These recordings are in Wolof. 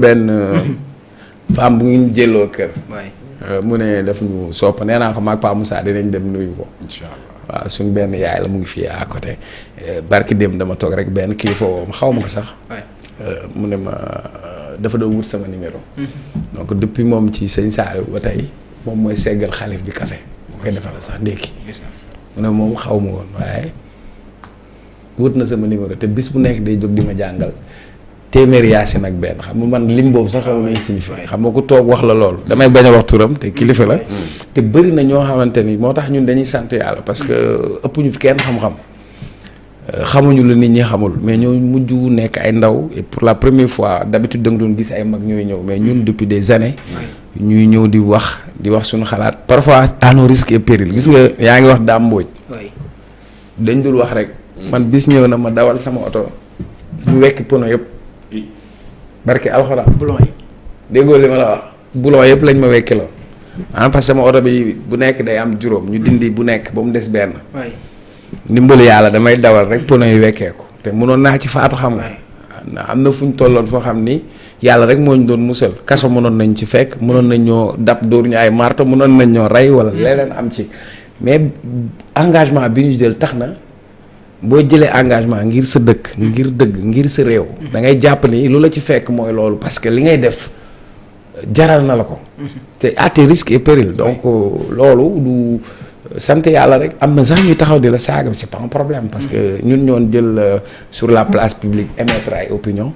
benn femme bu ngi jëloo kër. mu ne daf ñu sopp nee naa ko maag Pa Moussa dinañ dem nuyu ko. incha allah waaw suñ benn yaay la mu ngi fii à côté barki dem dama toog rek benn kilifa woo ma xaw ma ko sax. mu ne ma dafa doon wut sama numéro. donc depuis moom ci sëñ Saliou ba tey moom mooy seggal xalif bi café moo koy defal sax ndékki. mu ne moom xaw ma woon waaye wut na sama numéro te bis bu nekk day jóg di ma jàngal. téeméeri yaasin ak benn xam nga man lim boobu sax xaw ma signifié xam nga ku toog wax la loolu damay bañ a wax turam te kilifa la te bëri na ñoo xamante ni moo tax ñun dañuy sant yàlla parce que ëpp ñu fi kenn xam-xam xamuñu lu nit ñi xamul mais ñoo mujj nekk ay ndaw et pour la première fois d'habitude da nga doon gis ay mag ñooy ñëw mais ñun depuis des années ñuy ñëw di wax suñu xalaat parfois à nos risques et périls gis nga yaa ngi wax Dame Mbodj dañ dul wax rek man bis ñëw na ma dawal sama oto ñu wekki pono yëpp barke alxuraan boulon yi déggoo li ma la wax boulon yëpp lañ ma wekkiloo parce que sama oto bi bu nekk day am juróom ñu dindi bu nekk ba mu des benn ndimbalu yàlla damay dawal rek pono yi wekkeeku te mënoon naa ci faatu xam nga am na fu ñu tolloon foo xam ni yàlla rek moo ñu doon musal kaso mënoon nañ ci fekk mënoon nañ ñoo dab dóor ñu ay marto mënoon nañ ñoo rey wala leneen am ci mais engagement bi ñu jël tax na boo jëlee engagement ngir sa dëkk ngir dëgg ngir sa réew da ngay jàpp ni lu la ci fekk mooy loolu parce que li ngay def jaral na la ko te à tes risques et périls donc loolu du sant yàlla rek am na sax ñu taxaw di la saaga c'est pas un problème parce que ñun ñoon jël sur la place publique émettre ay opinion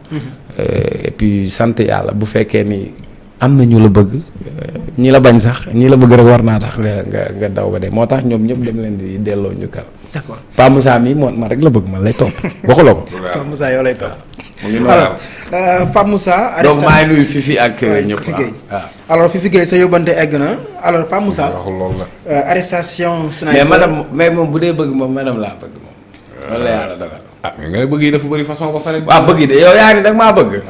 et puis sant yàlla bu fekkee ni am na ñu la bëgg ñi la bañ sax ñi la bëgg rek war naa tax nga daw ba de moo tax ñoom ñëpp dem leen di delloo ñu kal d'accord Pa Moussa mii man rek la bëgg man lay topp waxuloo ko. Pa Moussa yow lay topp. alors Pa Moussa. donc maa ngi nuyu Fifi ak ñëpp waaw. alors Fifi Gueye sa yóbbante egg na alors Pa Moussa. waxul loolu la. arrestation. mais madame mais moom bu dee bëgg moom madame laa bëgg moom. loolu la yàlla dogal. mais nga ne bëgg yi dafa bëri façon ba pare. waaw bëgg de yow yaa ni nag maa bëgg.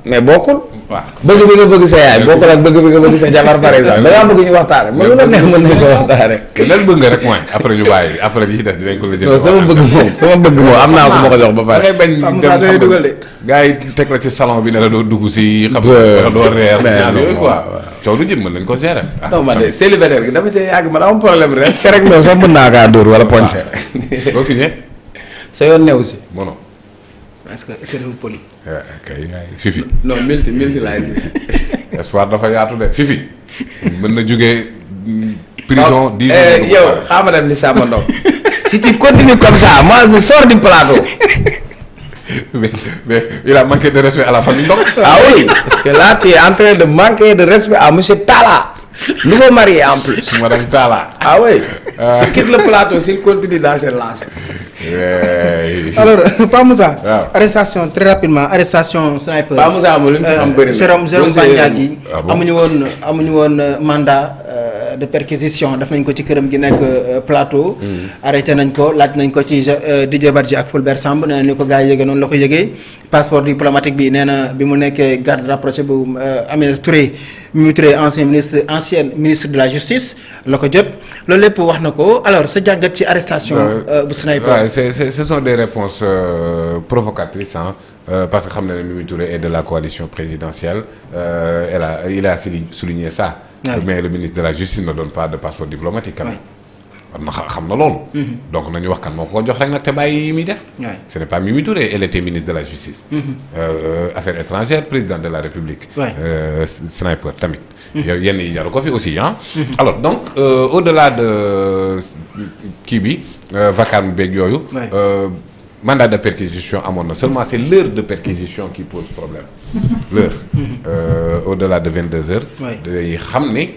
mais bokkul. waaw bëgg bi nga bëgg sa yaay bokkul ak bëgg bi nga bëgg sa jabar par exemple da ngaa bëgg ñu waxtaane mën la neex mën nañ ko waxtaane lan bëgg nga rek mooy après ñu bàyyi après li ci def dinañ ko la jël. non sama bëgg moom am naa ko ma ko jox ba pare. da ngay bañ Pa Moussa da lay dugal de. gars yi teg la ci salon bi ne la doo dugg si. xam nga doo reer. yooyu quoi coow lu jëm mën nañ ko gérer. non man de célibataire gi dama cee yàgg man am problème rek ci rek ñëw sax mën naa kaa dóor wala poñse. doo signé. sa yoon new si. bon est-ce que c'est le poli. kay Fifi. non multi laay si. espoir dafa yaatu de Fifi. mën na jógee prison 10 jours. yow xaaral dem ni Samba Ndong. si tu continues comme ça moi je sors du plateau. mais il a manqué de respect à la famille Ndong. ah oui parce que là tu es en train de manquer de respect à monsieur Talla. nouveau marié en plus. madame Talla. ah oui. s'il quitte le plateau s'il continue dans cette lancée. alors Pa Moussa. waaw arrestation très rapidement arrestation sniper. Pa Moussa moom lu ñu fi am bëri na. Jérôme Bandiaky amuñu woon mandat de perquisition def nañ ko ci këram gi nekk plateau. arrêté nañ ko laaj nañ ko ci Didier Badji ak Fulbert Samb nee na ni ko gars yi yëgee noonu la ko yëgee passeport diplomatique bi nee na bi mu nekkee garde rapproché bu Aminata Touré Mimi Touré ancienne ministre de la justice la ko jot loolu lépp wax na ko alors sa jàngat ci arrestation bu sniper. ce sont des réponses provocatrices parce que xam na ne Mimi Touré est de la coalition présidentielle il a souligné ça. mais le ministre de la justice ne donne pas de passeport diplomatique quand même. war na xam na loolu. donc nañu wax kan moo ko jox rek nag te bàyyi yi muy def. ce n'est pas Mimi Touré elle était ministre de la justice. affaires étrangères président de la République. sniper tamit. yow yenn yi jaru ko fi aussi alors donc au-delà de kii bi vacarme beeg yooyu. mandat de perquisition amoon na seulement c'est l'heure de perquisition qui pose problème. l'heure au-delà de 22 heures. day xam ni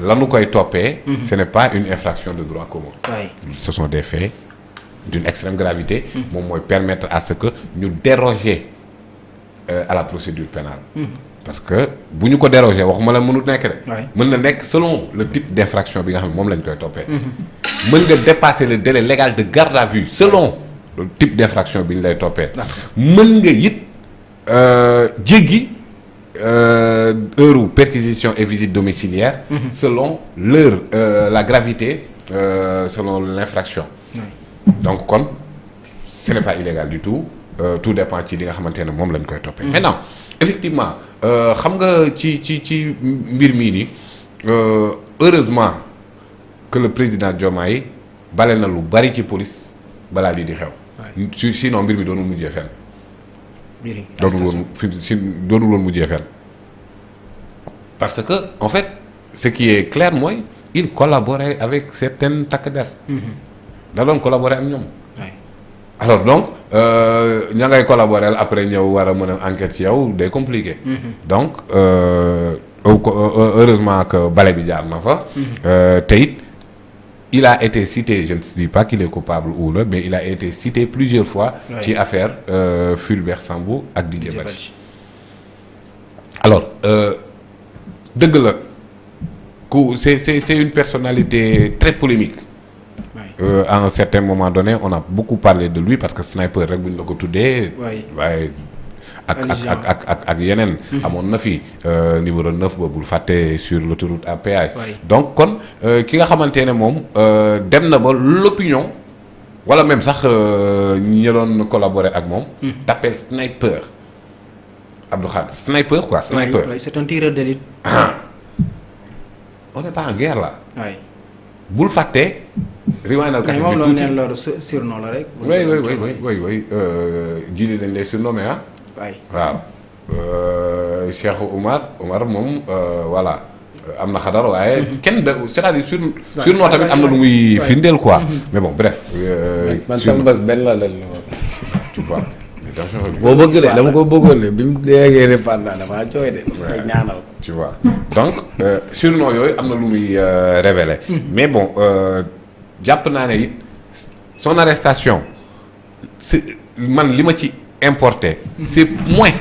lanu koy toppee. ce n'est pas une infraction de droit commun. ce sont des faits d'une extrême gravité. moom mooy permettre à ce que ñu déroger à la procédure pénale. parce que bu ñu ko déroger waxuma la mënut nekk de. mën na nekk selon le type d'infraction bi nga xam ne moom lañ koy toppee. mën nga dépasser le délai légal de garde à vue selon le type d'infraction bi ñu lay toppee. mën nga it jéggi heure perquisition et visite domiciliaire. selon l'heure la gravité selon l'infraction. donc kon ce n'est pas illégal du tout tout dépend ci li nga xamante ne moom lañ koy toppee. Maintenant effectivement xam nga ci mbir mii nii heureusement que le président Diomaye bale na lu bari ci police balaa lii di xew. Sinon mbir mi doonul mujjee fenn. doonul woon mujjee fenn parce que en fait ce qui est clair mooy il collaborait avec certaines takk der. da doon collaborer ak ñoom. alors donc ña ngay collaborer après ñëw war a mën a enquête ci yow day compliqué. donc heureusement que bale bi jaar na fa. te it il a été cité, je ne dis pas qu'il est coupable ou non, mais il a été cité plusieurs fois ci affaire Fulbert Sambou ak Didier Badji. Alors dëgg la ku c'est une personnalité très polémique. À un certain moment donné on a beaucoup parlé de lui parce que sniper rek bu ñu la ko tuddee. waaye ak yeneen. amoon na fi numéro 9 ba bul fàtte sur l'autoroute à péage. donc kon ki nga xamante ne moom dem na ba l'opinion wala même sax ñi doon collaborer ak moom. t'appelle sniper. Abdou Khadre sniper quoi sniper. c'est un tireur d'élite. On n'est pas en guerre là. bul fàtte. riwaanal kase bi tuuti mais moom la surnom la rek. oui jili dañ lay surnommé ah. waaw Cheikh Oumar moom voilà am na xadar waaye. kenn de c'est-à-dire surnom tamit am na lu muy firndeel quoi. mais bon bref. man sama bés benn la leen la woon. tu vois. boo bëgg de dama ko bëggoon de bi mu déggee ne Fane damaa jooy de. waaw ñaanal ko. tu vois donc surnom yooyu am na lu muy révélé. mais bon. jàpp naa ne it son arrestation c'est man li ma ci importé c'est moins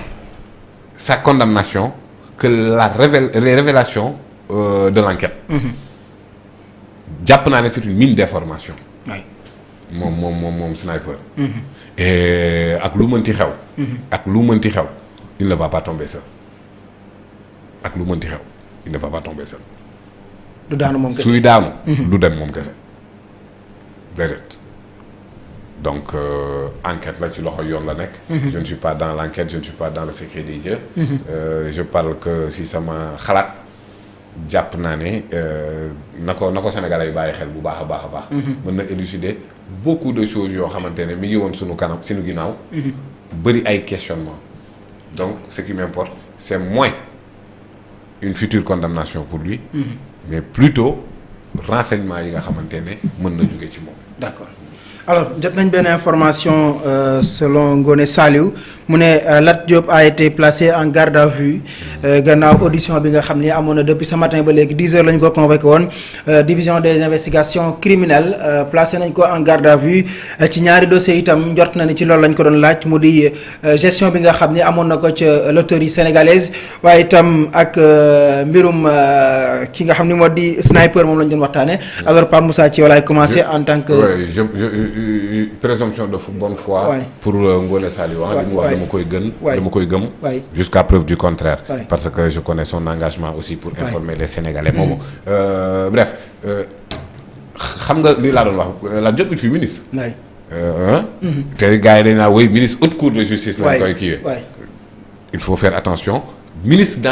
sa condamnation que les révélations de l'enquête. jàpp naa ne c'est une mine d'information. moom sniper. et ak lu mënti xew. il ne va pas tomber seul. ak lu mënti xew il ne va pas tomber seul. du daanu moom kese suy daanu. du dem moom kese. déedéet donc enquête la ci loxo yoon la nekk. je ne suis pas dans l'enquête je ne suis pas dans le secret des dieux. je parle que si sama xalaat jàpp naa ne na ko Sénégalais yi bàyyi xel bu baax a baax. mën na élucider beaucoup de choses yoo xamante ne mi ngi woon suñu ginnaaw. bëri ay questionnements. donc ce qui m'importe c'est moins une future condamnation pour lui. mais plutôt renseignement yi nga xamante ne mën na jóge ci moom. D'accord. Alors jot nañ benn information selon Ngoné Saliou mu ne Lat Diop a été placé en garde à vue gannaaw audition bi nga xam ni amoon na depuis ce matin ba léegi 10 heures la ñu ko convoqué woon division des investigations criminelles placé nañ ko en garde à vue ci ñaari dossiers itam njort na ni ci loolu lañ ko doon laaj mu di gestion bi nga xam ni amoon na ko ca loterie sénégalaise waaye itam ak mbirum ki nga xam ni moo di sniper moom lañ doon waxtaane alors Pape Moussa ci yow laay commencé en tant que présomption de bonne foi pour Ngoné Saliou li mu wax dama koy gëm jusqu'à preuve du contraire parce que je connais son engagement aussi pour informer les Sénégalais moomu bref xam nga li laa doon wax la Diop it fi ministre te gars yi dañ naa woy ministre haute cour de justice lañ koy kiiwee il faut faire attention ministre